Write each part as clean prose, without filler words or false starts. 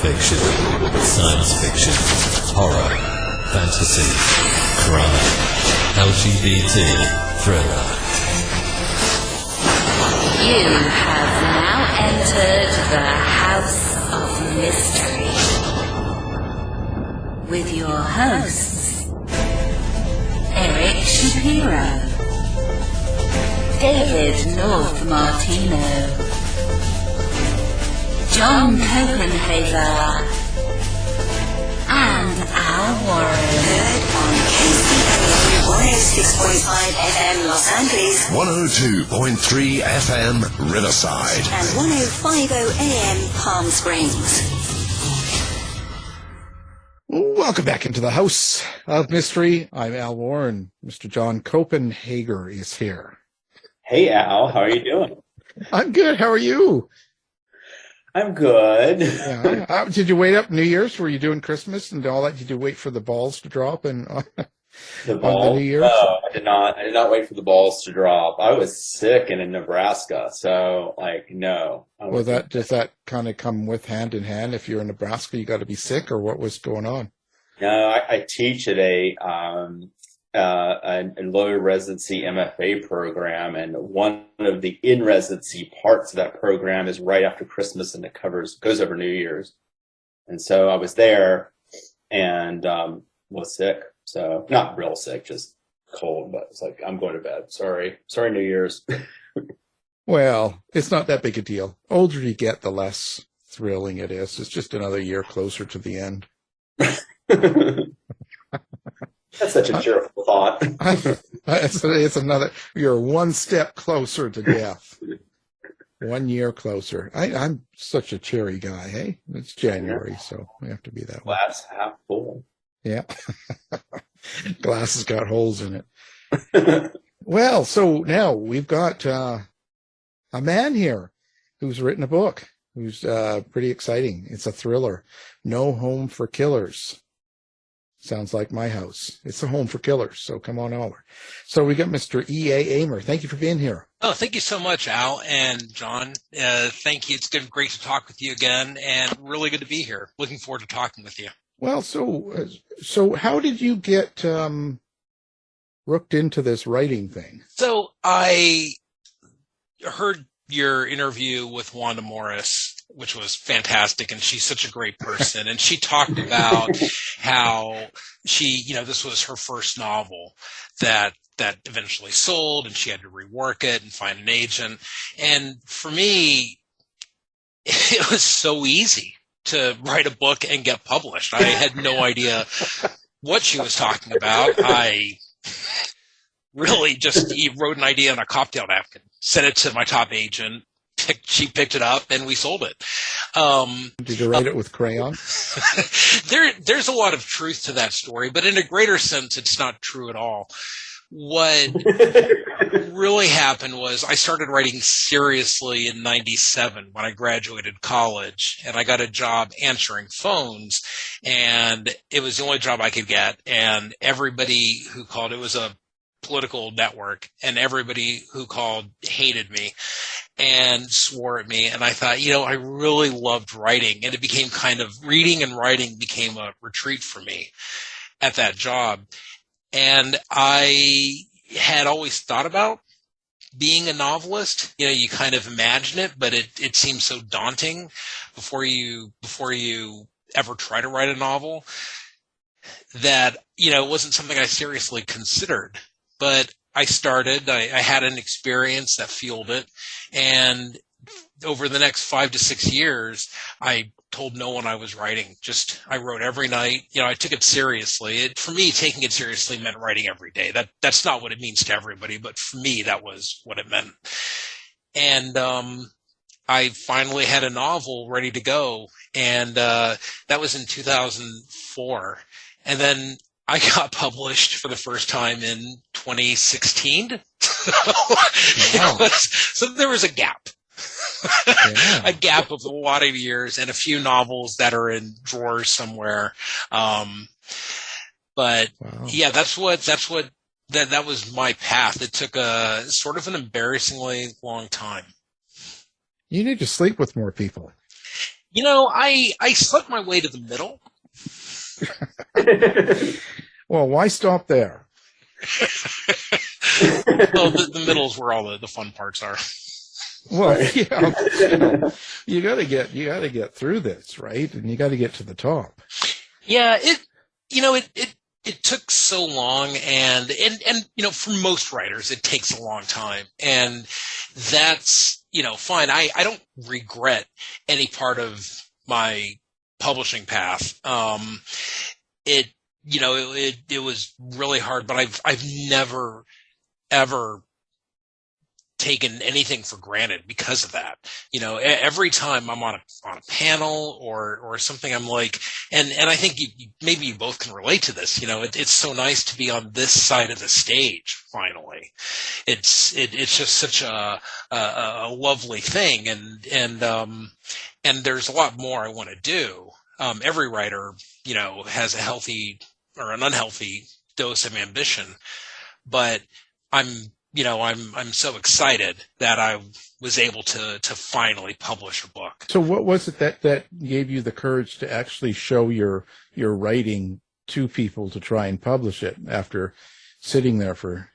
fiction, science fiction, horror, fantasy, crime, LGBT, thriller. You have now entered the House of Mystery with your hosts, Eric Shapiro, David North Martino, John Copenhagen, and Al Warren. Heard on KCAA 106.5 FM Los Angeles, 102.3 FM Riverside, and 105.0 AM Palm Springs. Welcome back into the House of Mystery. I'm Al Warren. Mr. John Copenhagen is here. Hey, Al. How are you doing? I'm good. How are you? I'm good. Yeah. Did you wait up New Year's? Were you doing Christmas and all that? Did you wait for the balls to drop and the balls? On the New Year's? No, I did not. I did not wait for the balls to drop. I was sick and in Nebraska, so no. Well, does that kind of come with hand in hand? If you're in Nebraska, you got to be sick, or what was going on? No, I teach at a low residency MFA program, and one of the in residency parts of that program is right after Christmas, and it goes over New Year's. And so I was there and was sick. So not real sick, just cold, but it's like, I'm going to bed. Sorry, New Year's. Well, it's not that big a deal. Older you get, the less thrilling it is. It's just another year closer to the end. That's such a cheerful thought. It's another, you're one step closer to death. 1 year closer. I'm such a cheery guy, hey? It's January, so we have to be that way. Glass half full. Yeah. Glass has got holes in it. Well, so now we've got a man here who's written a book, who's pretty exciting. It's a thriller, No Home for Killers. Sounds like my house. It's a home for killers, so come on over. So we got Mr. E.A. Aymar. Thank you for being here. Oh, thank you so much, Al and John. Thank you. It's been great to talk with you again, and really good to be here. Looking forward to talking with you. Well, so how did you get rooked into this writing thing? So I heard your interview with Wanda Morris, which was fantastic, and she's such a great person. And she talked about how she, this was her first novel that eventually sold, and she had to rework it and find an agent. And for me, it was so easy to write a book and get published. I had no idea what she was talking about. I really just wrote an idea on a cocktail napkin, sent it to my top agent. She picked it up and we sold it. Did you write it with crayon? There's a lot of truth to that story, but in a greater sense, it's not true at all. What really happened was I started writing seriously in 97 when I graduated college, and I got a job answering phones, and it was the only job I could get. And everybody who called, it was a political network, and everybody who called hated me and swore at me. And I thought, I really loved writing, and it became kind of, reading and writing became a retreat for me at that job. And I had always thought about being a novelist. You kind of imagine it, but it seems so daunting before you ever try to write a novel that, it wasn't something I seriously considered. But I started, I had an experience that fueled it. And over the next 5 to 6 years, I told no one I was writing. I wrote every night. I took it seriously. For me, taking it seriously meant writing every day. That's not what it means to everybody, but for me, that was what it meant. And I finally had a novel ready to go. And that was in 2004. And then I got published for the first time in 2016. So there was a gap. Yeah. A gap of a lot of years and a few novels that are in drawers somewhere. But wow. Yeah, that was my path. It took a sort of an embarrassingly long time. You need to sleep with more people. I slept my way to the middle. Well, why stop there? Well, the middle's where all the fun parts are. Well, you got to get through this, right? And you got to get to the top. Yeah, it took so long, and for most writers it takes a long time, and that's fine. I don't regret any part of my publishing path. It was really hard, but I've never ever taken anything for granted because of that. Every time I'm on a panel or something, I'm like, and I think maybe you both can relate to this. It's so nice to be on this side of the stage. Finally, it's just such a lovely thing, and there's a lot more I want to do. Every writer, has a healthy or an unhealthy dose of ambition, but I'm so excited that I was able to finally publish a book. So what was it that gave you the courage to actually show your writing to people to try and publish it after sitting there for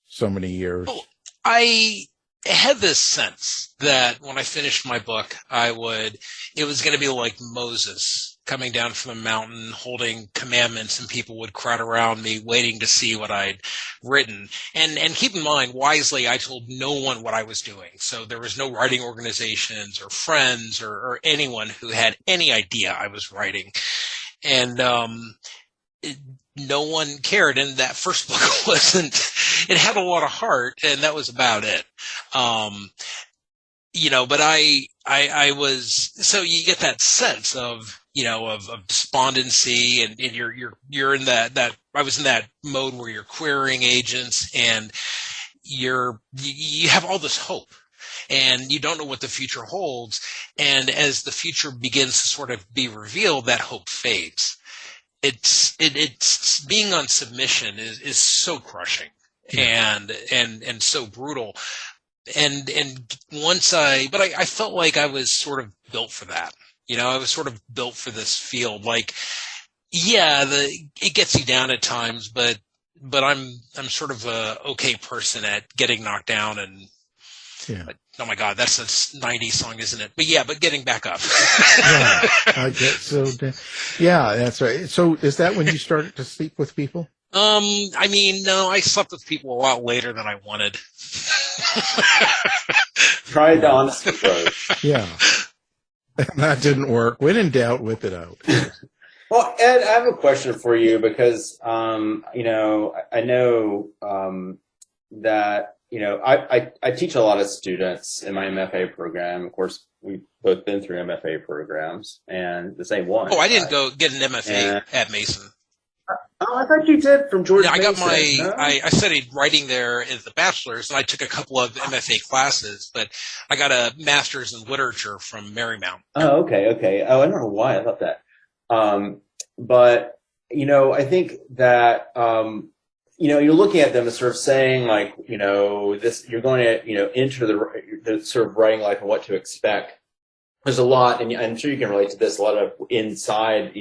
so many years? Well, I had this sense that when I finished my book, it was going to be like Moses coming down from the mountain holding commandments, and people would crowd around me waiting to see what I'd written. And keep in mind, wisely, I told no one what I was doing. So there was no writing organizations or friends or anyone who had any idea I was writing. And no one cared. And that first book it had a lot of heart, and that was about it. But I was, so you get that sense of despondency, and you're in that I was in that mode where you're querying agents, and you have all this hope, and you don't know what the future holds. And as the future begins to sort of be revealed, that hope fades. It's being on submission is so crushing and so brutal. And once I felt like I was sort of built for that. I was sort of built for this field. Like, yeah, it gets you down at times, but I'm sort of a okay person at getting knocked down and, oh my God, that's a 90s song, isn't it? But getting back up. Yeah, I get so. Yeah, that's right. So is that when you started to sleep with people? No, I slept with people a lot later than I wanted. Try the honest approach. Yeah. That didn't work. When in doubt, whip it out. Well, Ed, I have a question for you because, I know that, I teach a lot of students in my MFA program. Of course, we've both been through MFA programs, and the same one. Oh, I didn't go get an MFA at Mason. Oh, I thought you did from George Mason. I got I studied writing there as a bachelor's, and I took a couple of MFA classes, but I got a master's in literature from Marymount. Oh, okay. Oh, I don't know why I thought that. But, I think that, you're looking at them and sort of saying like, this, you're going to, enter the sort of writing life and what to expect. There's a lot, and I'm sure you can relate to this, a lot of inside,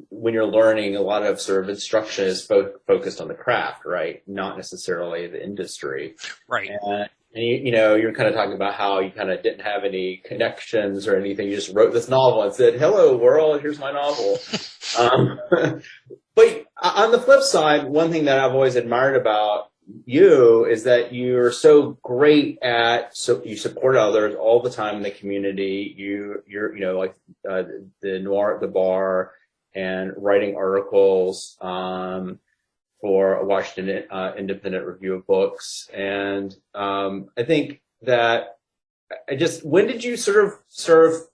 when you're learning, a lot of sort of instruction is focused on the craft, right? Not necessarily the industry. Right. And you're kind of talking about how you kind of didn't have any connections or anything. You just wrote this novel and said, "Hello, world, here's my novel." But on the flip side, one thing that I've always admired about you is that you're so great you support others all the time in the community. You're like the Noir at the Bar and writing articles for a Washington Independent Review of Books. And I think that when did you sort of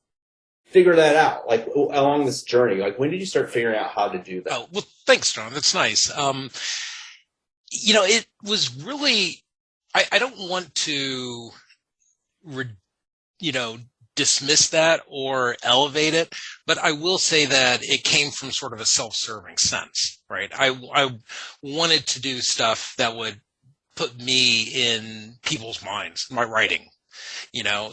figure that out, like along this journey? Like, when did you start figuring out how to do that? Oh, well, thanks, John. That's nice. It was really, I don't want to, dismiss that or elevate it, but I will say that it came from sort of a self-serving sense, right? I wanted to do stuff that would put me in people's minds, my writing.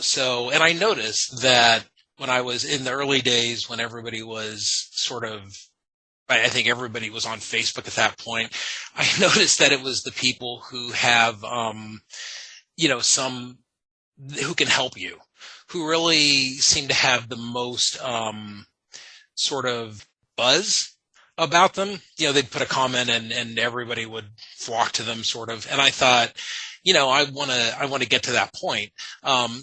So, and I noticed that when I was in the early days, when everybody was I think everybody was on Facebook at that point, I noticed that it was the people who have, some who can help you, who really seem to have the most sort of buzz about them. They'd put a comment and everybody would flock to them sort of. And I thought, I want to get to that point.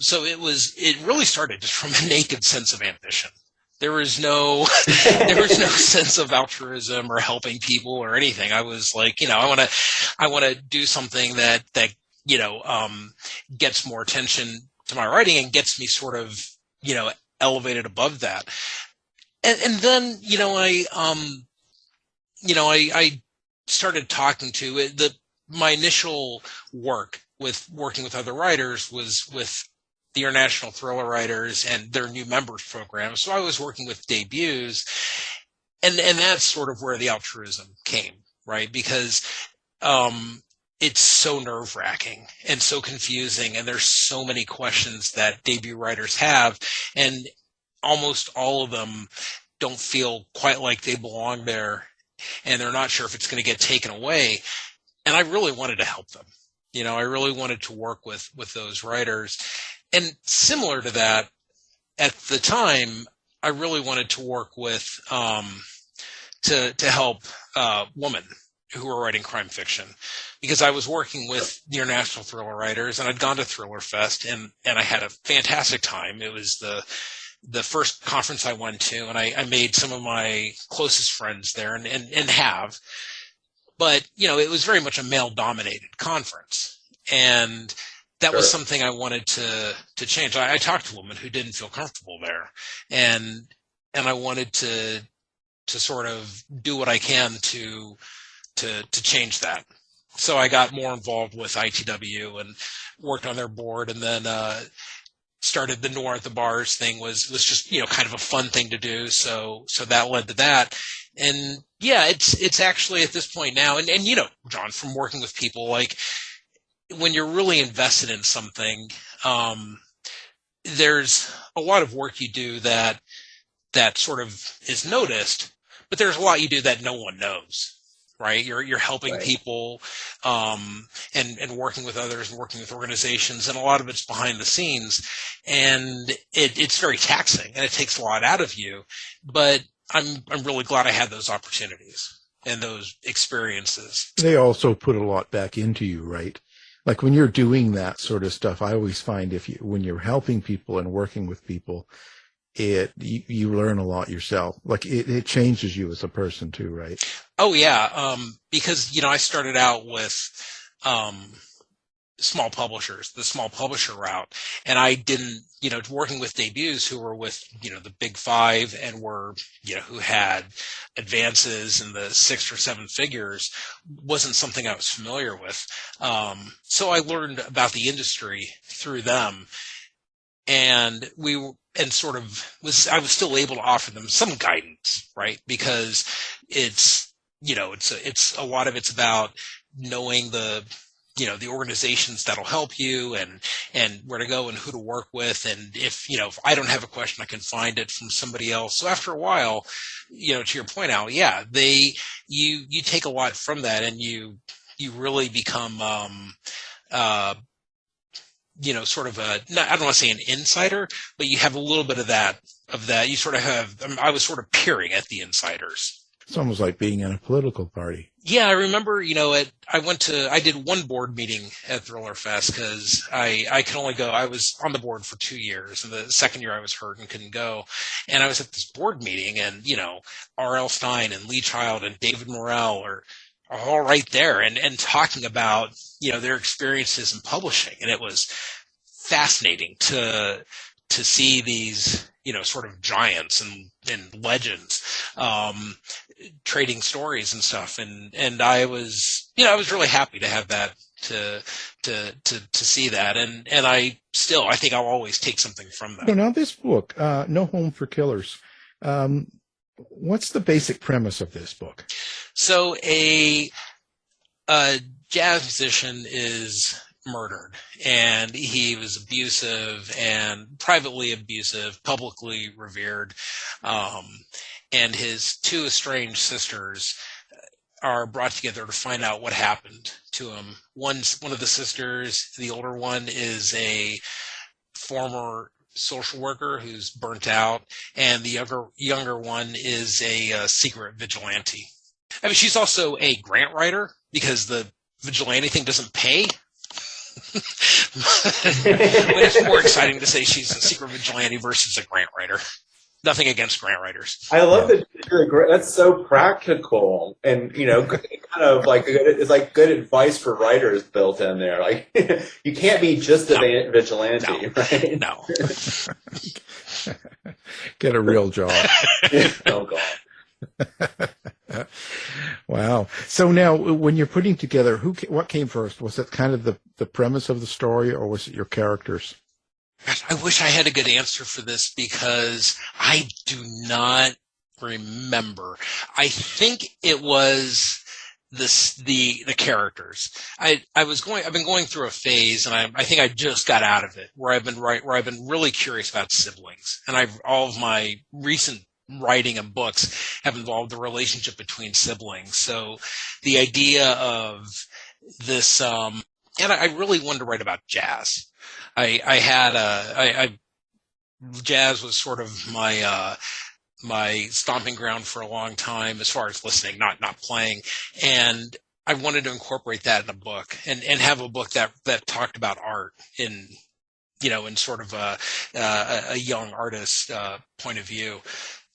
So it really started just from a naked sense of ambition. There was no sense of altruism or helping people or anything. I was like, I want to do something that gets more attention to my writing and gets me sort of, elevated above that. And then, I started talking to it. My initial working with other writers was with the International Thriller Writers and their new members program. So I was working with debuts, and that's sort of where the altruism came, right? Because it's so nerve-wracking and so confusing, and there's so many questions that debut writers have, and almost all of them don't feel quite like they belong there, and they're not sure if it's going to get taken away. And I really wanted to help them. I really wanted to work with those writers. And similar to that, at the time, I really wanted to work with, to help women who were writing crime fiction, because I was working with the International Thriller Writers, and I'd gone to Thriller Fest, and I had a fantastic time. It was the first conference I went to, and I made some of my closest friends there, and have. But, it was very much a male-dominated conference, and that was something I wanted to change. I talked to women who didn't feel comfortable there, and I wanted to sort of do what I can to change that. So I got more involved with ITW and worked on their board, and then started the Noir at the Bars thing was just, kind of a fun thing to do. So that led to that. And yeah, it's actually at this point now, and John, from working with people, like when you're really invested in something, there's a lot of work you do that sort of is noticed, but there's a lot you do that no one knows. Right. You're helping people, and working with others and working with organizations. And a lot of it's behind the scenes, and it's very taxing, and it takes a lot out of you. But I'm really glad I had those opportunities and those experiences. They also put a lot back into you, right? Like when you're doing that sort of stuff, I always find when you're helping people and working with people, you learn a lot yourself. Like it changes you as a person too, right? Oh yeah. Because, I started out with, small publishers, the small publisher route. And I didn't, working with debuts who were with, the big five and were, who had advances in the 6 or 7 figures wasn't something I was familiar with. So I learned about the industry through them. And I was still able to offer them some guidance, right? Because it's a lot of it's about knowing the organizations that'll help you and where to go and who to work with. And if I don't have a question, I can find it from somebody else. So after a while, to your point, Al, yeah, you take a lot from that, and you really become, sort of I don't want to say an insider, but you have a little bit of that. You sort of have, I was sort of peering at the insiders. It's almost like being in a political party. Yeah, I remember, I did one board meeting at Thriller Fest because I could only go, I was on the board for 2 years, and the second year I was hurt and couldn't go. And I was at this board meeting, and, R.L. Stine and Lee Child and David Morrell are all right there and talking about, their experiences in publishing. And it was fascinating to see these, sort of giants and legends, trading stories and stuff. And I was really happy to have that, to see that. And I think I'll always take something from that. So now this book, No Home for Killers, what's the basic premise of this book? So a jazz musician is murdered, and he was abusive and privately abusive, publicly revered, and his two estranged sisters are brought together to find out what happened to him. One of the sisters, the older one, is a former social worker who's burnt out, and the younger one is a secret vigilante. I mean, she's also a grant writer because the vigilante thing doesn't pay. But it's more exciting to say she's a secret vigilante versus a grant writer. Nothing against grant writers. I love that. That's so practical, and kind of like it's like good advice for writers built in there. Like you can't be just a vigilante, right? No. Get a real job. Oh God. Wow. So now, when you're putting together, what came first? Was it kind of the premise of the story, or was it your characters? Gosh, I wish I had a good answer for this because I do not remember. I think it was the characters. I've been going through a phase, and I think I just got out of it, where I've been really curious about siblings, and all of my recent writing and books have involved the relationship between siblings. So the idea of this, and I really wanted to write about jazz. Jazz was sort of my stomping ground for a long time as far as listening, not playing. And I wanted to incorporate that in a book and have a book that talked about art in sort of a young artist point of view.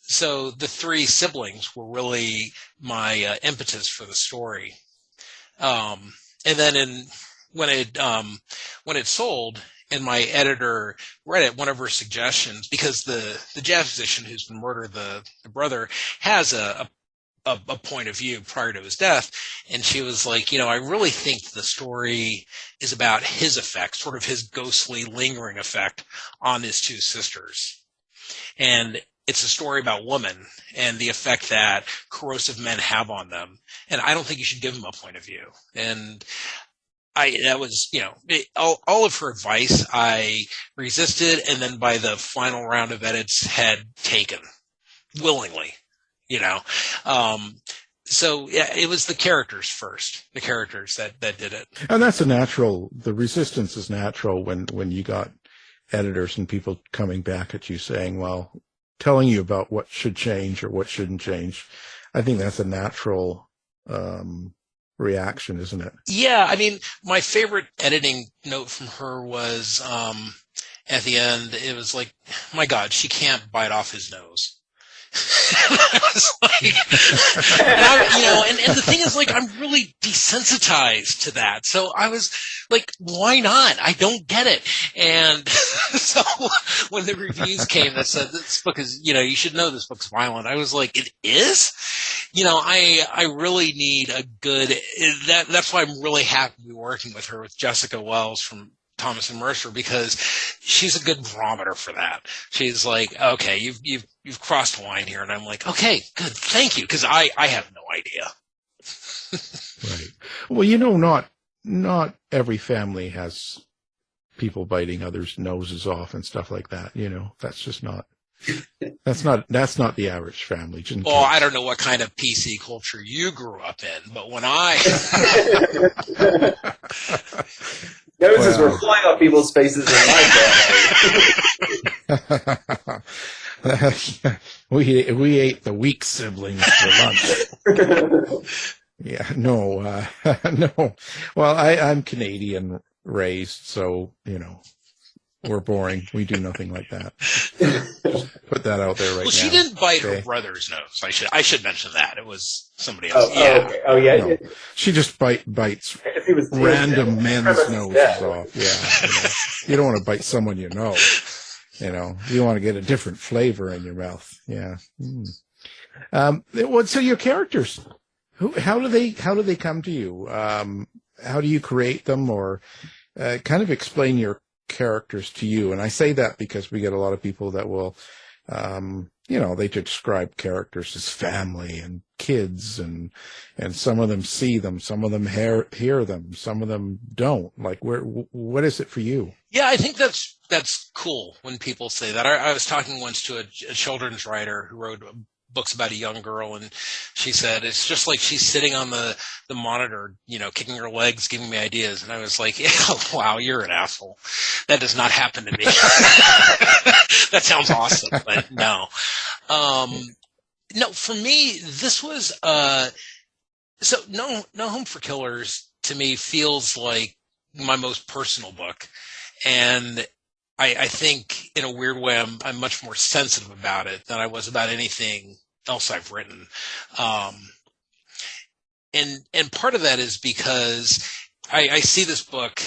So the three siblings were really my impetus for the story. And then when it sold, and my editor read it, one of her suggestions, because the jazz musician who's been murdered, the brother, has a point of view prior to his death, and she was like, I really think the story is about his effect, sort of his ghostly, lingering effect on his two sisters. And it's a story about women and the effect that corrosive men have on them. And I don't think you should give them a point of view. And that was, all of her advice I resisted, and then by the final round of edits had taken willingly, So yeah, it was the characters first, the characters that did it. And that's the resistance is natural when you got editors and people coming back at you saying, well, telling you about what should change or what shouldn't change. I think that's a natural, reaction, isn't it? Yeah, I mean, my favorite editing note from her was at the end. It was like, my God, she can't bite off his nose. I was like, and the thing is, like, I'm really desensitized to that. So I was like, why not? I don't get it. And so when the reviews came that said this book is, you should know this book's violent, I was like, it is? I really need a good, that's why I'm really happy to be working with her, with Jessica Wells from Thomas and Mercer, because she's a good barometer for that. She's like, okay, you've crossed the line here. And I'm like, okay, good. Thank you. Because I have no idea. Right. Well, not every family has people biting others' noses off and stuff like that. That's just that's not the average family. Well, I don't know what kind of PC culture you grew up in, but when Noses were flying off people's faces in my family. We ate the weak siblings for lunch. Yeah, no. Well, I'm Canadian raised, so we're boring. We do nothing like that. Just put that out there right now. Well, she didn't bite her brother's nose. I should mention that. It was somebody else. Okay. Oh, yeah. No, she just bites random men's noses off. Yeah. You don't want to bite someone you know. You want to get a different flavor in your mouth. Yeah. So your characters, how do they come to you? How do you create them, or kind of explain your characters to you? And I say that because we get a lot of people that will they describe characters as family and kids, and some of them see them, some of them hear them, some of them don't. Like, what is it for you? Yeah, I think that's cool when people say that. I was talking once to a children's writer who wrote books about a young girl, and she said it's just like she's sitting on the monitor, kicking her legs, giving me ideas. And I was like, yeah, wow, you're an asshole. That does not happen to me. That sounds awesome, but no. No, for me, this was so No Home for Killers to me feels like my most personal book, and I think in a weird way I'm much more sensitive about it than I was about anything else I've written. And part of that is because I see this book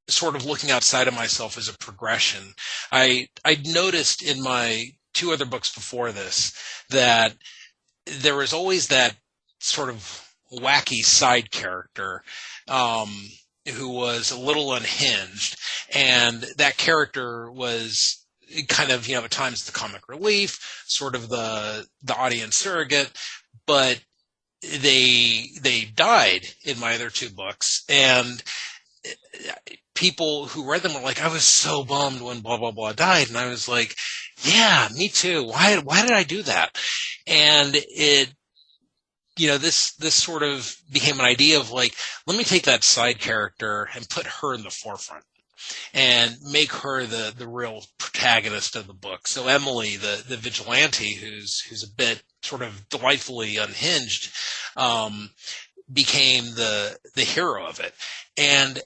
sort of looking outside of myself as a progression. I'd noticed in my 2 other books before this that there was always that sort of wacky side character who was a little unhinged, and that character was kind of, at times the comic relief, sort of the audience surrogate, but they died in my other 2 books, and people who read them were like, I was so bummed when blah blah blah died, and I was like, yeah, me too. Why did I do that? And it, this sort of became an idea of like, let me take that side character and put her in the forefront and make her the real protagonist of the book. So Emily, the vigilante, who's a bit sort of delightfully unhinged, became the hero of it. And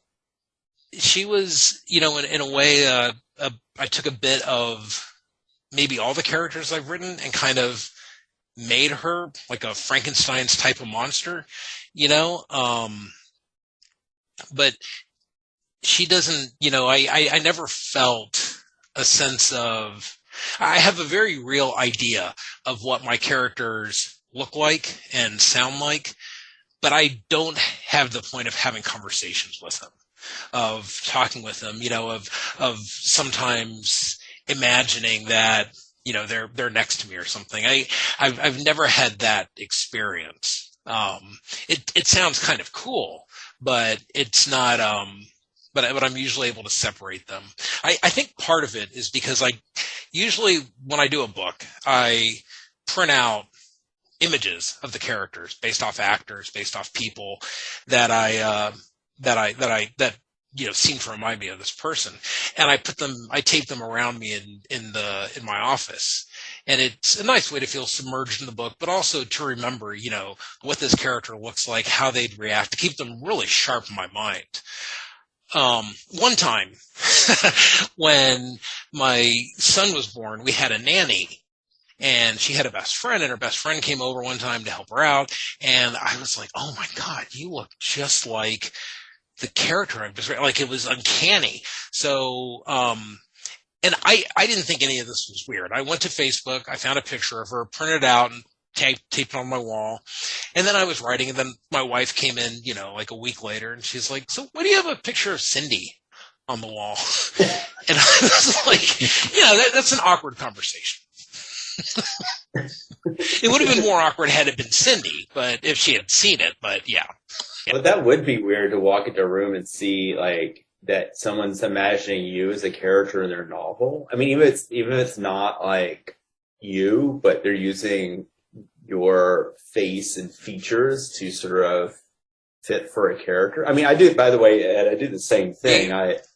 she was, in a way, I took a bit of maybe all the characters I've written and kind of made her like a Frankenstein's type of monster, but she doesn't, I never felt a sense of, I have a very real idea of what my characters look like and sound like, but I don't have the point of having conversations with them, of talking with them, of sometimes imagining that, they're next to me or something. I've never had that experience. It sounds kind of cool, but it's not, but I'm usually able to separate them. I think part of it is because usually when I do a book, I print out images of the characters based off actors, based off people that seem to remind me of this person, and I tape them around me in my office, and it's a nice way to feel submerged in the book, but also to remember, what this character looks like, how they'd react, to keep them really sharp in my mind. One time when my son was born, we had a nanny, and she had a best friend, and her best friend came over one time to help her out, and I was like, oh my God, you look just like the character I've just read. Like, it was uncanny. So, and I didn't think any of this was weird. I went to Facebook, I found a picture of her, printed it out, and taped it on my wall. And then I was writing, and then my wife came in, like a week later, and she's like, so why do you have a picture of Cindy on the wall? And I was like, that's an awkward conversation. It would have been more awkward had it been Cindy, but if she had seen it, but yeah. But that would be weird to walk into a room and see that someone's imagining you as a character in their novel. I mean, even if it's not like you, but they're using your face and features to sort of fit for a character. I mean, I do, by the way, Ed, I do the same thing. But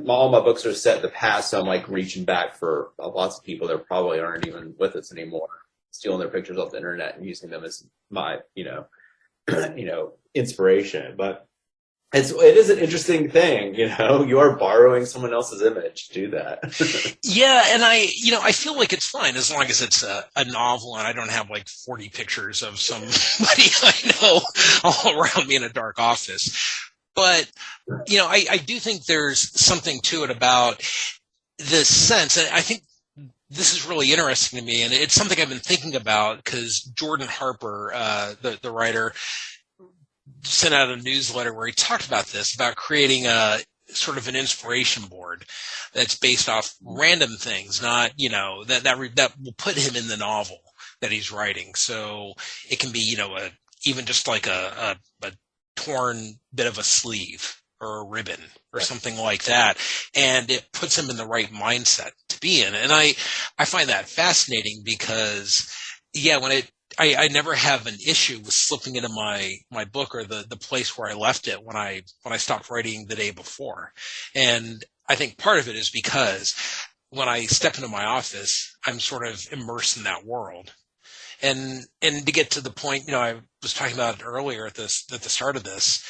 all my books are set in the past, so I'm reaching back for lots of people that probably aren't even with us anymore, stealing their pictures off the internet and using them as my, inspiration. But it is an interesting thing, you are borrowing someone else's image to do that. Yeah. And I feel like it's fine as long as it's a novel and I don't have 40 pictures of somebody I know all around me in a dark office. But, I do think there's something to it about the sense, and I think this is really interesting to me, and it's something I've been thinking about because Jordan Harper, the writer, sent out a newsletter where he talked about this, about creating sort of an inspiration board that's based off random things, not, that will put him in the novel that he's writing. So it can be, even just like a torn bit of a sleeve or a ribbon or something like that. And it puts him in the right mindset to be in. And I find that fascinating because, I never have an issue with slipping into my book or the place where I left it when I stopped writing the day before. And I think part of it is because when I step into my office, I'm sort of immersed in that world. And to get to the point, I was talking about it earlier at the start of this,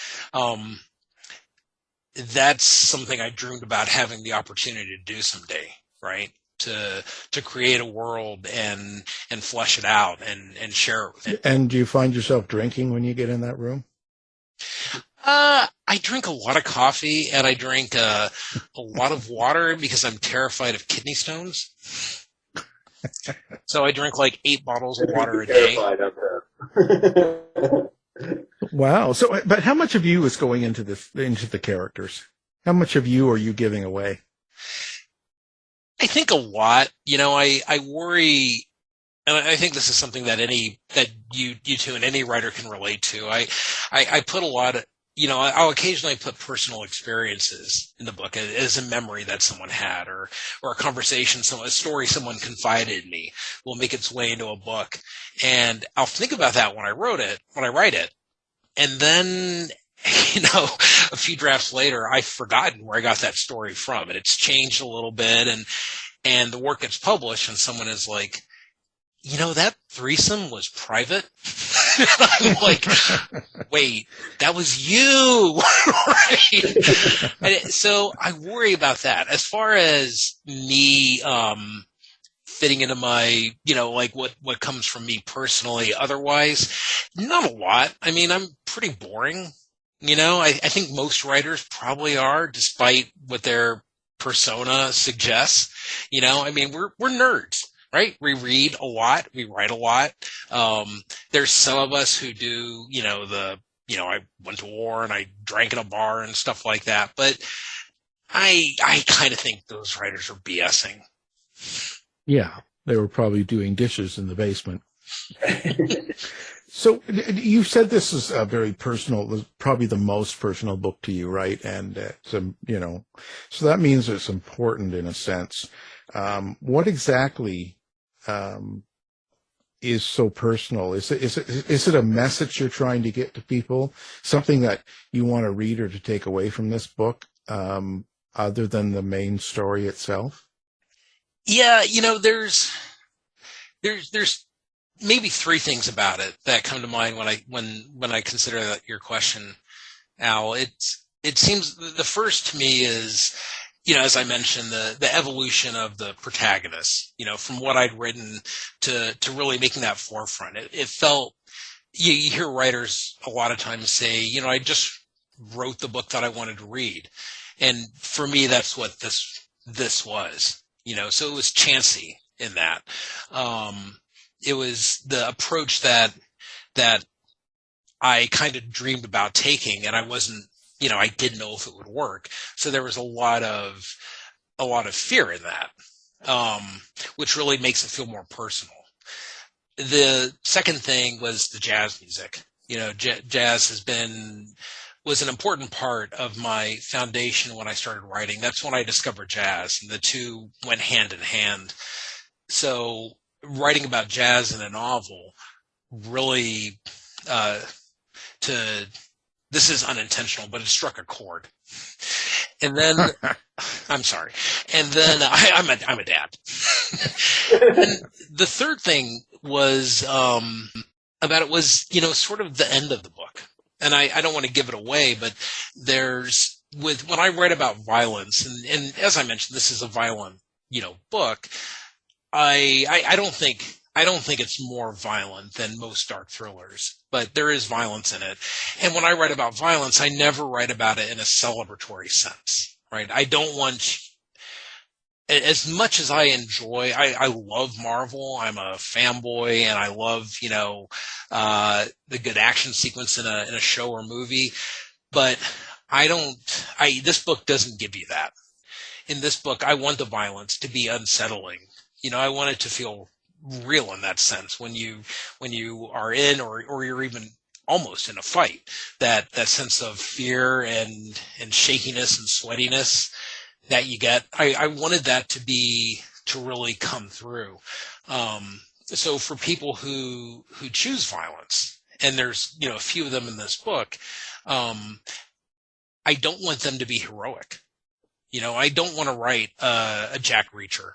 that's something I dreamed about having the opportunity to do someday, right? To create a world and flesh it out and share it with it. And do you find yourself drinking when you get in that room? I drink a lot of coffee and I drink a lot of water because I'm terrified of kidney stones. So I drink like 8 bottles of water a day. Wow. So, but how much of you is going into the characters? How much of you are you giving away? I think a lot. I worry, and I think this is something that you two and any writer can relate to. I put a lot of, I'll occasionally put personal experiences in the book as a memory that someone had, or a conversation, a story someone confided in me will make its way into a book. And I'll think about that when I write it. And then, a few drafts later, I've forgotten where I got that story from, and it's changed a little bit, and the work gets published, and someone is like, that threesome was private. And I'm like, wait, that was you, right? So I worry about that. As far as me fitting into my, what comes from me personally, otherwise, not a lot. I mean, I'm pretty boring. I think most writers probably are, despite what their persona suggests. I mean, we're nerds, right? We read a lot, we write a lot. There's some of us who do, I went to war and I drank in a bar and stuff like that. But I kind of think those writers are BSing. Yeah, they were probably doing dishes in the basement. So you said this is a very personal, probably the most personal book to you, right? And so that means it's important in a sense. What exactly is so personal? Is it a message you're trying to get to people? Something that you want a reader to take away from this book, other than the main story itself? Yeah, there's maybe 3 things about it that come to mind when I consider your question, Al. It seems the first to me is, as I mentioned, the evolution of the protagonist, from what I'd written to really making that forefront. It felt, you hear writers a lot of times say, I just wrote the book that I wanted to read. And for me, that's what this was, so it was chancy in that. It was the approach that I kind of dreamed about taking, and I wasn't, I didn't know if it would work. So there was a lot of fear in that, which really makes it feel more personal. The second thing was the jazz music. Jazz was an important part of my foundation when I started writing. That's when I discovered jazz, and the two went hand in hand. So writing about jazz in a novel really, this is unintentional, but it struck a chord. And then, I'm sorry. And then I'm a dad. And the third thing was, about it was, sort of the end of the book. And I don't want to give it away, but when I write about violence, and as I mentioned, this is a violent, book. I don't think it's more violent than most dark thrillers, but there is violence in it. And when I write about violence, I never write about it in a celebratory sense, right? I don't want, as much as I enjoy, I love Marvel. I'm a fanboy, and I love, the good action sequence in a show or movie, but this book doesn't give you that. In this book, I want the violence to be unsettling. I want it to feel real in that sense when you are in or you're even almost in a fight, that sense of fear and shakiness and sweatiness that you get. I wanted that to really come through. So for people who choose violence, and there's a few of them in this book, I don't want them to be heroic. I don't want to write a Jack Reacher.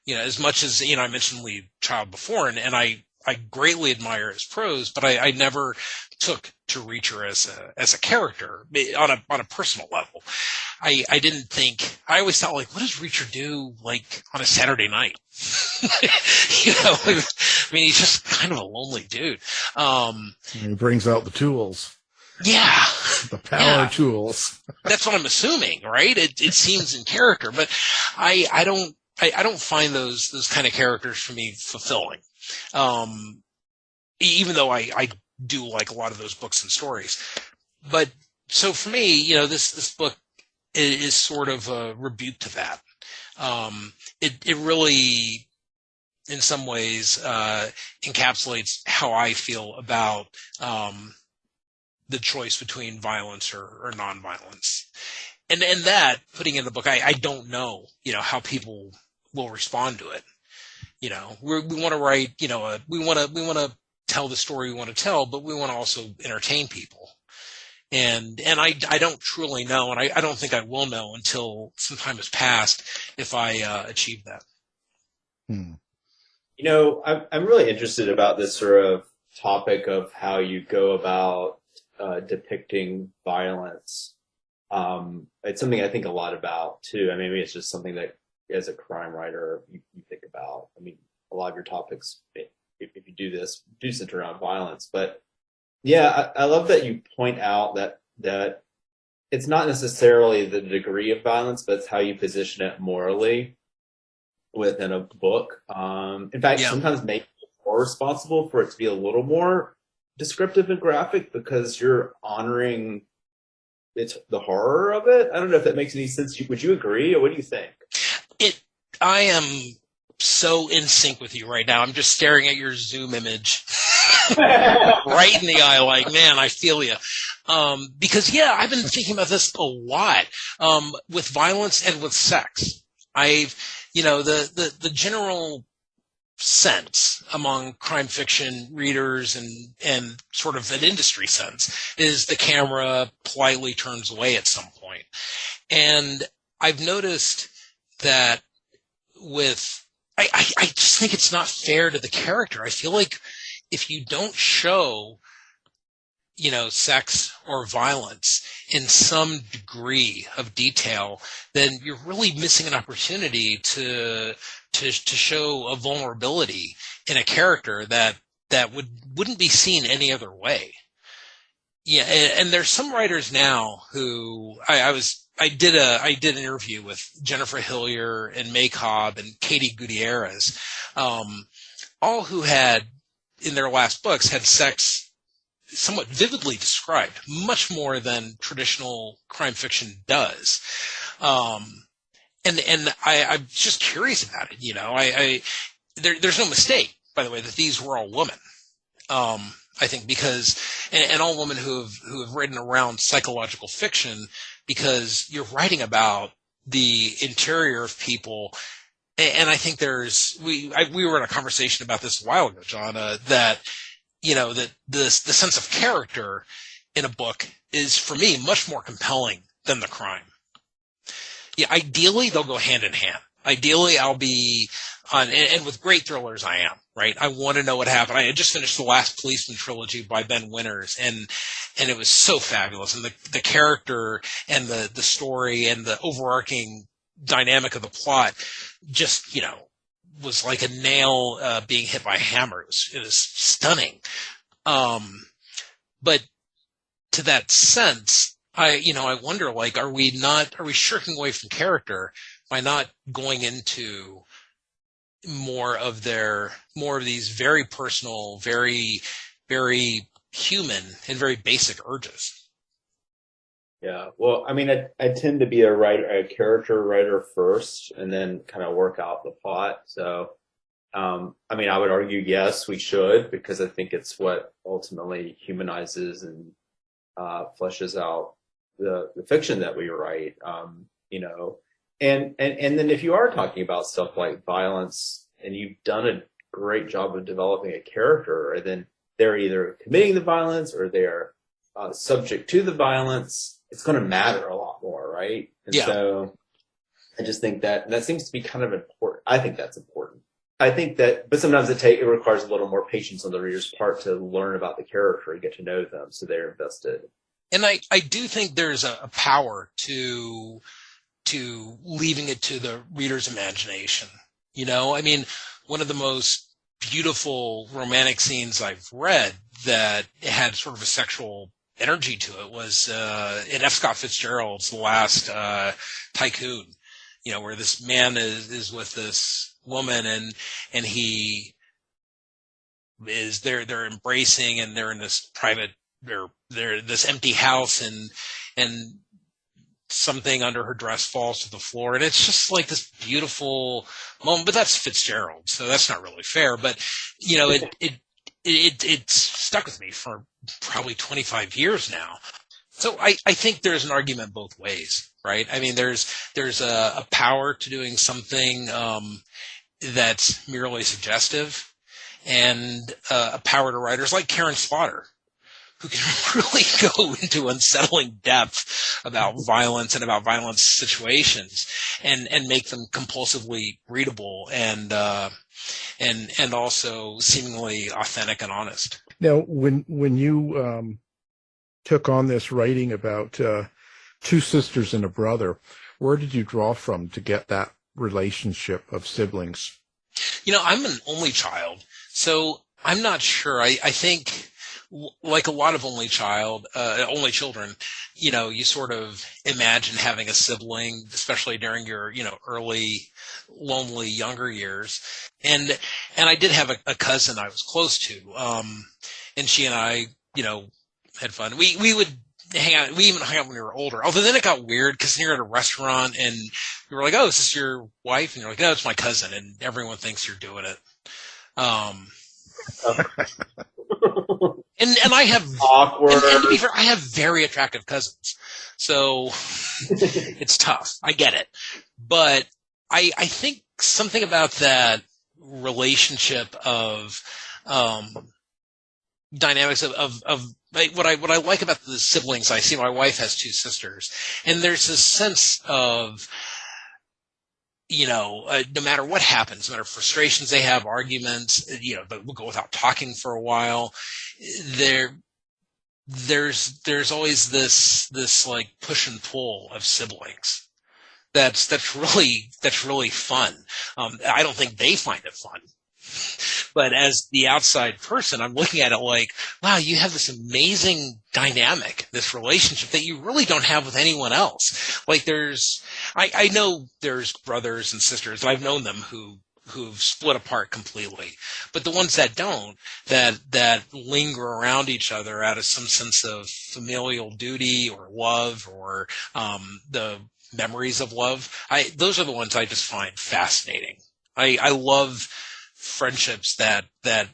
As much as I mentioned Lee Child before, and I greatly admire his prose, but I never took to Reacher as a character on a personal level. I didn't think. I always thought, like, what does Reacher do like on a Saturday night? I mean, he's just kind of a lonely dude. He brings out the tools. Yeah, the power tools. That's what I'm assuming, right? It seems in character, but I don't find those kind of characters for me fulfilling. Even though I do like a lot of those books and stories. But so for me, this book is sort of a rebuke to that. It really, in some ways, encapsulates how I feel about the choice between violence or nonviolence. And that, putting in the book, I don't know, how people will respond to it. We want to write, we want to tell the story we want to tell, but we want to also entertain people. And I don't truly know, and I don't think I will know until some time has passed if I achieve that. I'm really interested about this sort of topic of how you go about depicting violence. It's something I think a lot about too. I mean, maybe it's just something that as a crime writer you think about. I mean, a lot of your topics, if you do this, do center around violence. But yeah, I love that you point out that it's not necessarily the degree of violence, but it's how you position it morally within a book. In fact, sometimes make it more responsible for it to be a little more descriptive and graphic because you're honoring the horror of it. I don't know if that makes any sense. Would you agree, or what do you think? I am so in sync with you right now. I'm just staring at your Zoom image right in the eye, like, man, I feel you. Because I've been thinking about this a lot with violence and with sex. The general sense among crime fiction readers and sort of an industry sense is the camera politely turns away at some point. And I've noticed that I just think it's not fair to the character. I feel like if you don't show, sex or violence in some degree of detail, then you're really missing an opportunity to show a vulnerability in a character that wouldn't be seen any other way. Yeah, and there's some writers now who I did an interview with Jennifer Hillier and May Cobb and Katie Gutierrez, all who had in their last books had sex somewhat vividly described, much more than traditional crime fiction does. And I'm just curious about it. There's no mistake, by the way, that these were all women. I think because, and all women who have written around psychological fiction, because you're writing about the interior of people. And I think we were in a conversation about this a while ago, John, that the sense of character in a book is, for me, much more compelling than the crime. Yeah, ideally they'll go hand in hand. Ideally, I'll be on, and with great thrillers, I am, right? I want to know what happened. I had just finished the last Policeman trilogy by Ben Winters, and it was so fabulous. And the character and the story and the overarching dynamic of the plot just, was like a nail being hit by a hammer. It was stunning. But to that sense, I wonder, like, are we shirking away from character by not going into more of these very personal, very, very human and very basic urges? Yeah. Well, I mean, I tend to be a character writer first, and then kind of work out the plot. So, I mean, I would argue yes, we should, because I think it's what ultimately humanizes and fleshes out the fiction that we write. You know, and then if you are talking about stuff like violence, and you've done a great job of developing a character, and then they're either committing the violence or they're subject to the violence, it's going to matter a lot more, right? And Yeah. so I just think that seems to be kind of important. I think that's important. I think that, but sometimes it requires a little more patience on the reader's part to learn about the character and get to know them, so they're invested. And I do think there's a power to leaving it to the reader's imagination. You know, I mean, one of the most beautiful romantic scenes I've read that had sort of a sexual energy to it was in F. Scott Fitzgerald's The Last Tycoon, you know, where this man is with this woman and he is they're embracing, and they're in this private, they're this empty house, and something under her dress falls to the floor, and it's just like this beautiful moment. But that's Fitzgerald, so that's not really fair. But you know, it's stuck with me for probably 25 years now. So I think there's an argument both ways, right? I mean, there's a power to doing something that's merely suggestive, and a power to writers like Karen Slaughter, who can really go into unsettling depth about violence and about violence situations, and make them compulsively readable and also seemingly authentic and honest. Now, when you took on this writing about two sisters and a brother, where did you draw from to get that relationship of siblings? You know, I'm an only child, so I'm not sure. I think, like a lot of only children, you know, you sort of imagine having a sibling, especially during your, you know, early, lonely, younger years. And I did have a cousin I was close to, and she and I, you know, had fun. We would hang out. We even hung out when we were older. Although then it got weird, because you're at a restaurant and we were like, "Oh, is this your wife?" And you're like, "No, it's my cousin," and everyone thinks you're doing it. And I have Awkward. And to be fair, I have very attractive cousins, so it's tough. I get it, but I think something about that relationship of dynamics of what I like about the siblings. I see my wife has two sisters, and there's this sense of, you know, no matter what happens, no matter frustrations they have, arguments, you know, but we'll go without talking for a while. There's always this like push and pull of siblings. That's really fun. I don't think they find it fun, but as the outside person, I'm looking at it like, wow, you have this amazing dynamic, this relationship that you really don't have with anyone else. Like I know there's brothers and sisters, and I've known them who've split apart completely, but the ones that don't, that linger around each other out of some sense of familial duty or love, or the memories of love, those are the ones I just find fascinating. I love friendships that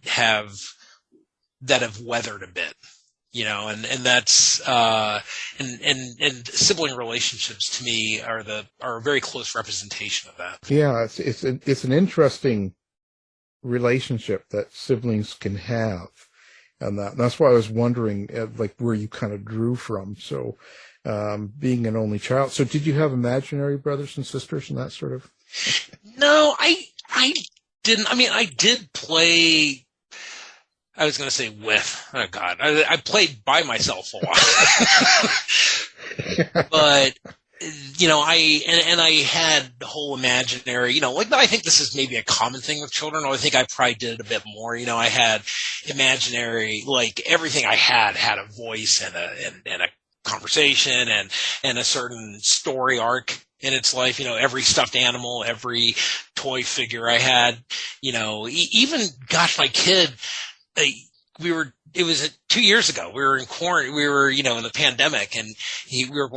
have weathered a bit, you know, and that's and sibling relationships to me are a very close representation of that. Yeah, it's an interesting relationship that siblings can have, and that's why I was wondering like where you kind of drew from. So being an only child, so did you have imaginary brothers and sisters and that sort of? No, I didn't. I mean, I did play. I was going to say with. Oh God, I played by myself a lot, but you know, I had the whole imaginary. You know, like I think this is maybe a common thing with children. I think I probably did it a bit more. You know, I had imaginary, like everything I had a voice and a conversation and a certain story arc in its life. You know, every stuffed animal, every toy figure I had, you know, even, gosh, my kid, it was 2 years ago. We were in quarantine. We were, in the pandemic, and we were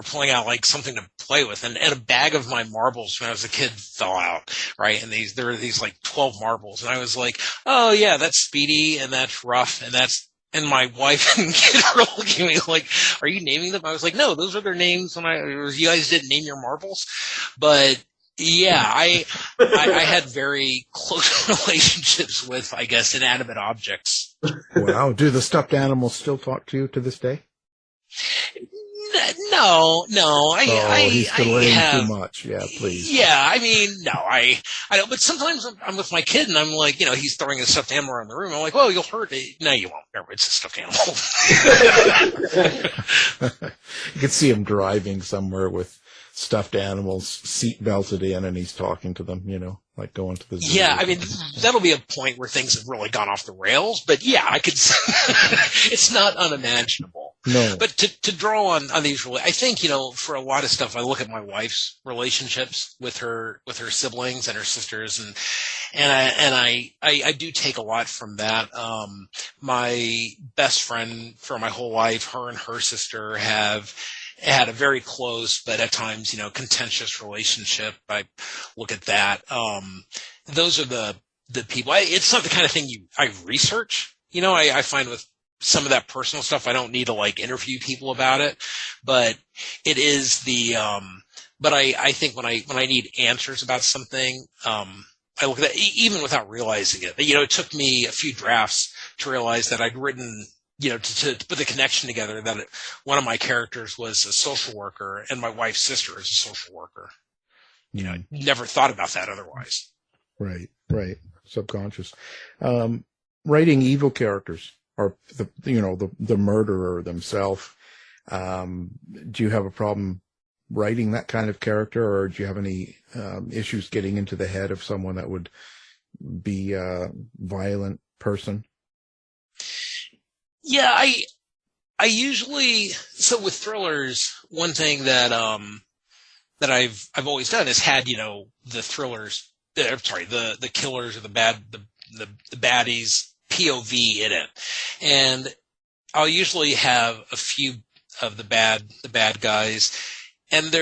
pulling out like something to play with, and a bag of my marbles when I was a kid fell out, right? And there were these like 12 marbles, and I was like, oh yeah, that's Speedy, and that's Rough, and my wife and kid were looking at me like, are you naming them? I was like, no, those are their names you guys didn't name your marbles. But yeah, I had very close relationships with, I guess, inanimate objects. Wow. Do the stuffed animals still talk to you to this day? No. He's delaying too much. Yeah, please. Yeah, I mean, no, I don't. But sometimes I'm with my kid, and I'm like, he's throwing a stuffed animal around the room. I'm like, well, you'll hurt it. No, you won't. Remember, it's a stuffed animal. You can see him driving somewhere with stuffed animals seat belted in, and he's talking to them, like going to the zoo. Yeah, I mean, that'll be a point where things have really gone off the rails. But yeah, I could. It's not unimaginable. No. But to draw on these, I think, for a lot of stuff, I look at my wife's relationships with her siblings and her sisters, and I do take a lot from that. My best friend for my whole life, her and her sister have had a very close, but at times, contentious relationship. I look at that. Those are the people. It's not the kind of thing I research. I find with some of that personal stuff, I don't need to like interview people about it, but it is but I think when I need answers about something, I look at that even without realizing it. It took me a few drafts to realize that I'd written, to put the connection together that one of my characters was a social worker and my wife's sister is a social worker. I never thought about that otherwise. Right. Subconscious. Writing evil characters or the murderer themselves. Do you have a problem writing that kind of character, or do you have any issues getting into the head of someone that would be a violent person? Yeah, I usually, so with thrillers, one thing that I've always done is had, the thrillers, the killers or the baddies POV in it. And I'll usually have a few of the bad guys, and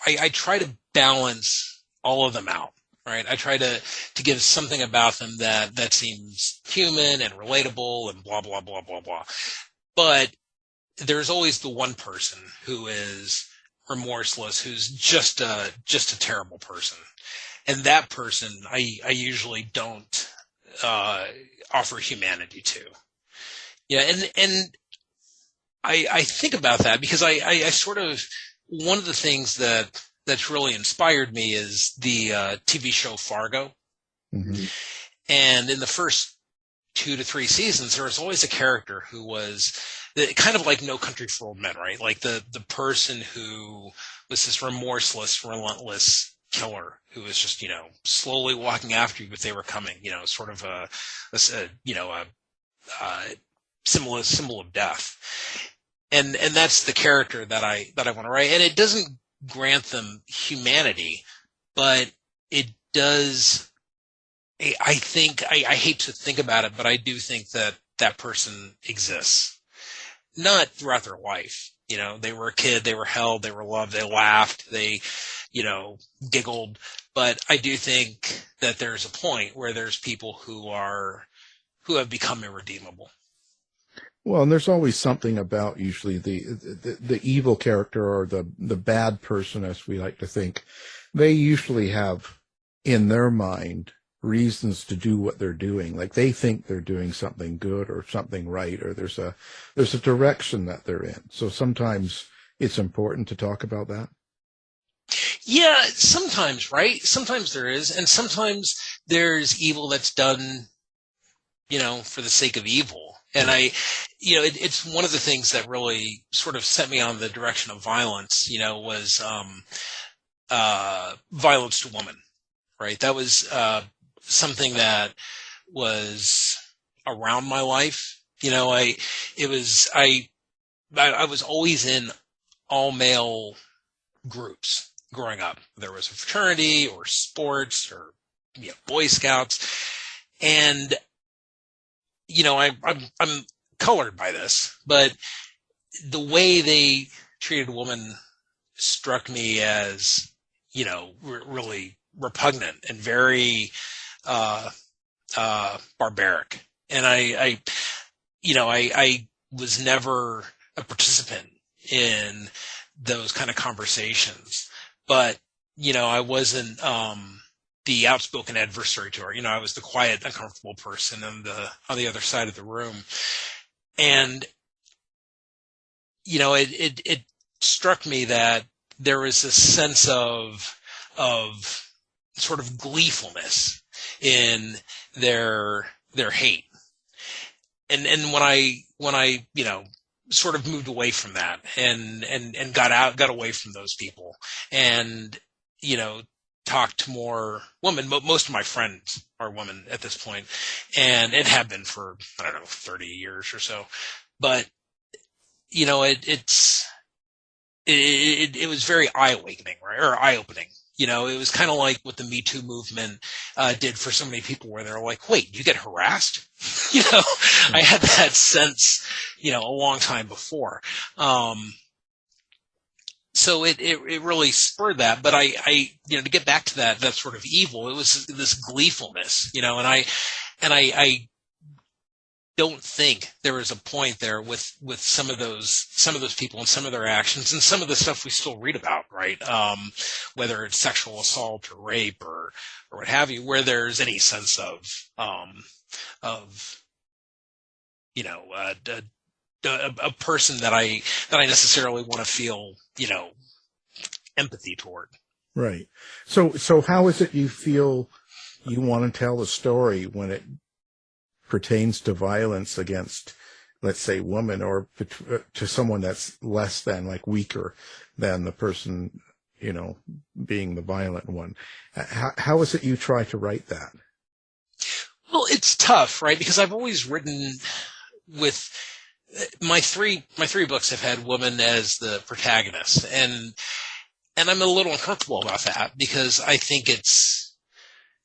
I try to balance all of them out. Right. I try to give something about them that seems human and relatable and blah, blah, blah, blah, blah. But there's always the one person who is remorseless, who's just a terrible person. And that person I usually don't offer humanity to. Yeah, and I think about that because I sort of, one of the things that's really inspired me is the TV show Fargo. Mm-hmm. And in the first 2 to 3 seasons, there was always a character who was kind of like No Country for Old Men, right? Like the person who was this remorseless, relentless killer who was just, slowly walking after you if they were coming, sort of a symbol of death. And that's the character that I want to write. And it doesn't grant them humanity, but it does. I think I hate to think about it, but I do think that person exists, not throughout their life. They were a kid, they were held, they were loved, they laughed, they, giggled. But I do think that there's a point where there's people who have become irredeemable. Well, and there's always something about usually the evil character or the bad person, as we like to think. They usually have in their mind reasons to do what they're doing. Like they think they're doing something good or something right, or there's a direction that they're in. So sometimes it's important to talk about that. Yeah, sometimes, right? Sometimes there is, and sometimes there's evil that's done, for the sake of evil. And it's one of the things that really sort of set me on the direction of violence, was violence to women, right? That was something that was around my life. I was always in all male groups growing up. There was a fraternity or sports or Boy Scouts, and I'm colored by this, but the way they treated a woman struck me as, really repugnant and very barbaric. And I was never a participant in those kind of conversations, but I wasn't the outspoken adversary to her. I was the quiet, uncomfortable person on the other side of the room. And it struck me that there was a sense of sort of gleefulness in their hate. And when I sort of moved away from that and got away from those people and talked to more women. Most of my friends are women at this point, and it have been for 30 years or so. But it was very eye-awakening, right? Or eye-opening. It was kind of like what the Me Too movement did for so many people, where they're like, "Wait, you get harassed?" I had that sense, a long time before. So it really spurred that. But I to get back to that sort of evil, it was this gleefulness, and I don't think there was a point there with some of those people and some of their actions and some of the stuff we still read about, right? Whether it's sexual assault or rape or what have you, where there's any sense of a person that I necessarily want to feel, empathy toward. Right. So how is it you feel you want to tell a story when it pertains to violence against, let's say, women, or to someone that's less than, like, weaker than the person, being the violent one? How is it you try to write that? Well, it's tough, right? Because I've always written with my three books have had women as the protagonist, and I'm a little uncomfortable about that because I think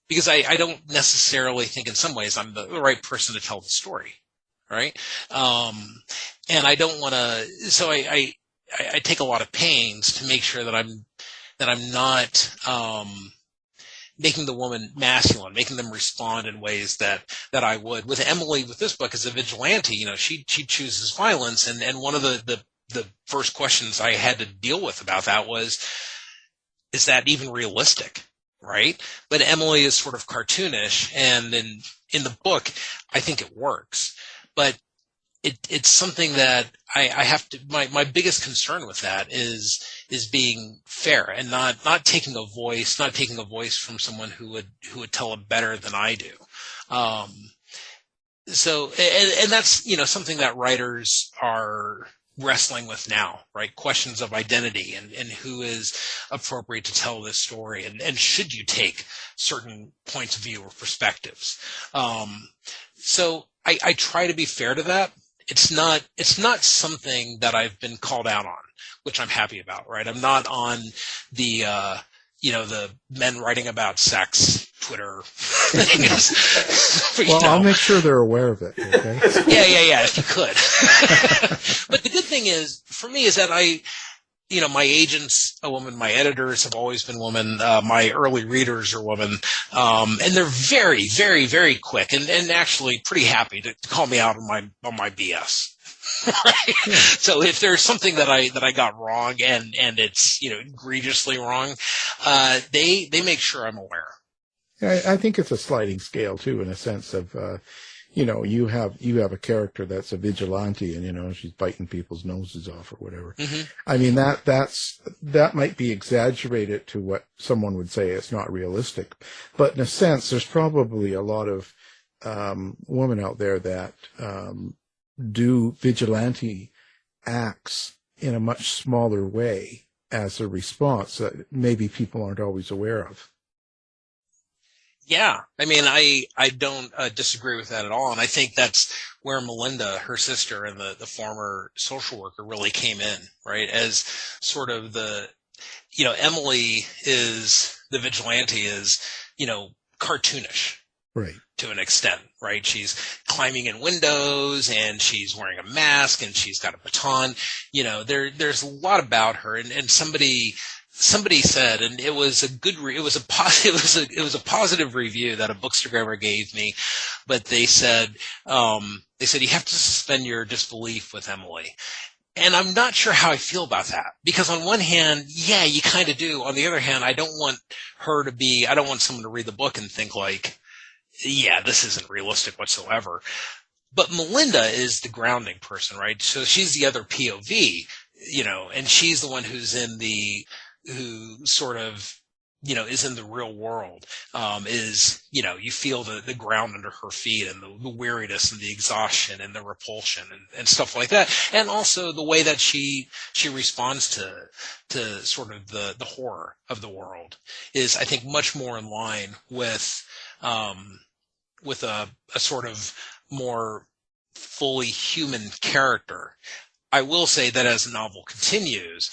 I don't necessarily think in some ways I'm the right person to tell the story, right? And I don't want to. So I take a lot of pains to make sure that I'm not making the woman masculine, making them respond in ways that I would. With Emily, with this book, as a vigilante, she chooses violence, and one of the first questions I had to deal with about that was, is that even realistic? Right? But Emily is sort of cartoonish, and in the book, I think it works. But it's something that I have to. My biggest concern with that is being fair and not taking a voice from someone who would tell it better than I do. So that's something that writers are wrestling with now, right? Questions of identity and who is appropriate to tell this story, and should you take certain points of view or perspectives. So I try to be fair to that. It's not something that I've been called out on, which I'm happy about, right? I'm not on the the men writing about sex Twitter thing. Well, I'll make sure they're aware of it. Okay. Yeah, if you could. But the good thing is, for me, is that my agent's a woman, my editors have always been women, my early readers are women, and they're very, very, very quick and actually pretty happy to call me out on my BS. Right? Yeah. So if there's something that I got wrong and it's egregiously wrong, they make sure I'm aware. I think it's a sliding scale too, in a sense of you have a character that's a vigilante, and she's biting people's noses off or whatever. Mm-hmm. I mean that might be exaggerated to what someone would say it's not realistic, but in a sense, there's probably a lot of women out there that do vigilante acts in a much smaller way as a response that maybe people aren't always aware of. Yeah, I mean, I don't disagree with that at all, and I think that's where Melinda, her sister, and the former social worker really came in, right? As sort of Emily is the vigilante is, cartoonish, right, to an extent, right? She's climbing in windows, and she's wearing a mask, and she's got a baton. There's a lot about her, and somebody said, and it was a good, it was a positive review that a bookstagrammer gave me, but they said you have to suspend your disbelief with Emily. And I'm not sure how I feel about that, because on one hand, yeah, you kind of do. On the other hand, I don't want someone to read the book and think like, yeah, this isn't realistic whatsoever. But Melinda is the grounding person, right? So she's the other POV, and she's the one who sort of, is in the real world, you feel the ground under her feet, and the weariness and the exhaustion and the repulsion and stuff like that. And also the way that she responds to sort of the horror of the world is, I think, much more in line with a sort of more fully human character. I will say that as the novel continues,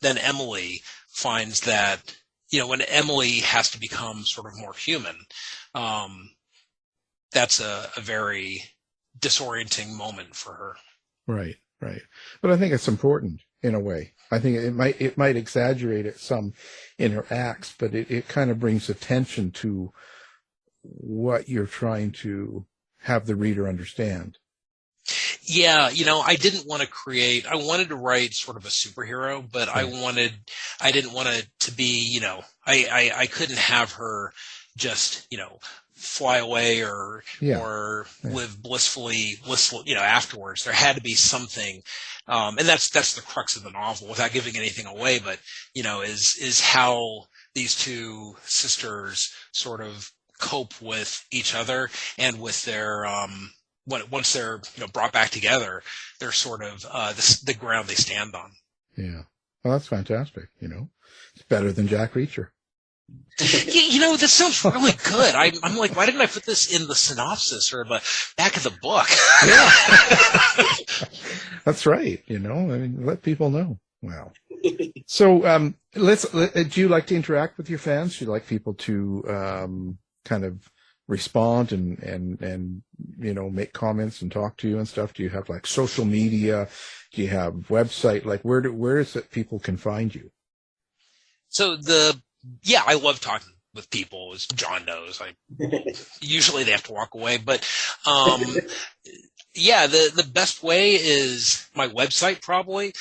then Emily finds that, when Emily has to become sort of more human, that's a very disorienting moment for her. Right. But I think it's important in a way. I think it might exaggerate it some in her acts, but it kind of brings attention to what you're trying to have the reader understand. Yeah, I didn't want to I wanted to write sort of a superhero, but I didn't want it to be, I couldn't have her just, fly away or live blissfully, afterwards. There had to be something, and that's the crux of the novel, without giving anything away, but, is how these two sisters sort of cope with each other, and with their, once they're brought back together, they're sort of the ground they stand on. Yeah, well, that's fantastic. It's better than Jack Reacher. That sounds really good. I'm like, why didn't I put this in the synopsis or the back of the book? Yeah, that's right. Let people know. Well, so do you like to interact with your fans? Do you like people to kind of respond and make comments and talk to you and stuff? Do you have like social media? Do you have website? Like where is it people can find you? So I love talking with people, as John knows. Usually they have to walk away, but the best way is my website, probably.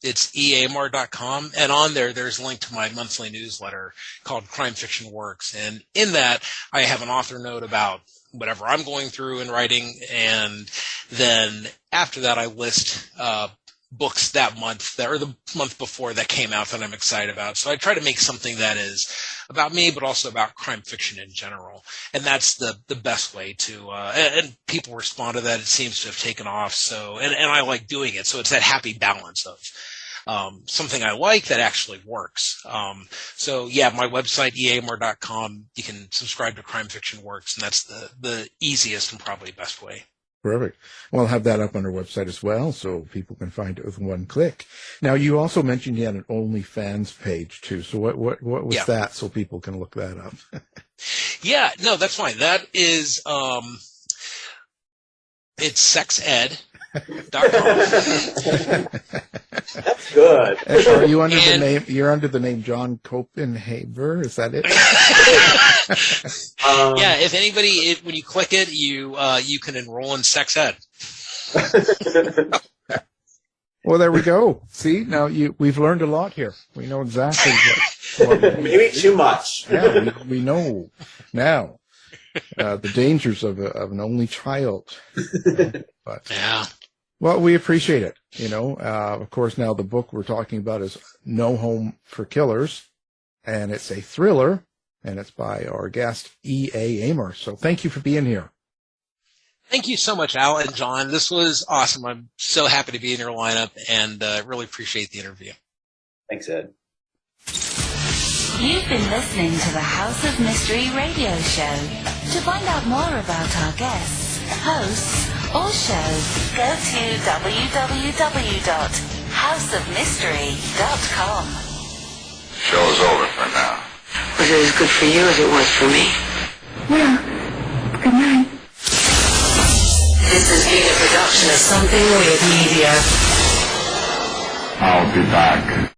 It's eamar.com, and on there's a link to my monthly newsletter called Crime Fiction Works, and in that I have an author note about whatever I'm going through in writing, and then after that I list books that month or the month before that came out that I'm excited about. So I try to make something that is about me, but also about crime fiction in general, and that's the best way to. And people respond to that. It seems to have taken off. So and I like doing it. So it's that happy balance of something I like that actually works. So my website, eamar.com, you can subscribe to Crime Fiction Works, and that's the easiest and probably best way. Perfect. Well, I'll have that up on our website as well, so people can find it with one click. Now, you also mentioned you had an OnlyFans page too. So what was that, so people can look that up? Yeah, no, that's fine. That is, it's sexed.com. That's good. Are you under the name? You're under the name John Copenhaver. Is that it? If anybody, when you click it, you can enroll in sex ed. Well, there we go. See, now we've learned a lot here. We know exactly what maybe too much. Yeah, we know now the dangers of an only child. But yeah. Well, we appreciate it. Of course, now the book we're talking about is No Home for Killers, and it's a thriller, and it's by our guest, E.A. Aymar. So thank you for being here. Thank you so much, Al and John. This was awesome. I'm so happy to be in your lineup, and really appreciate the interview. Thanks, Ed. You've been listening to the House of Mystery radio show. To find out more about our guests, hosts, or shows, go to www.houseofmystery.com. Show's over for now. Was it as good for you as it was for me? Yeah. Good night. This has been a production of Something Weird Media. I'll be back.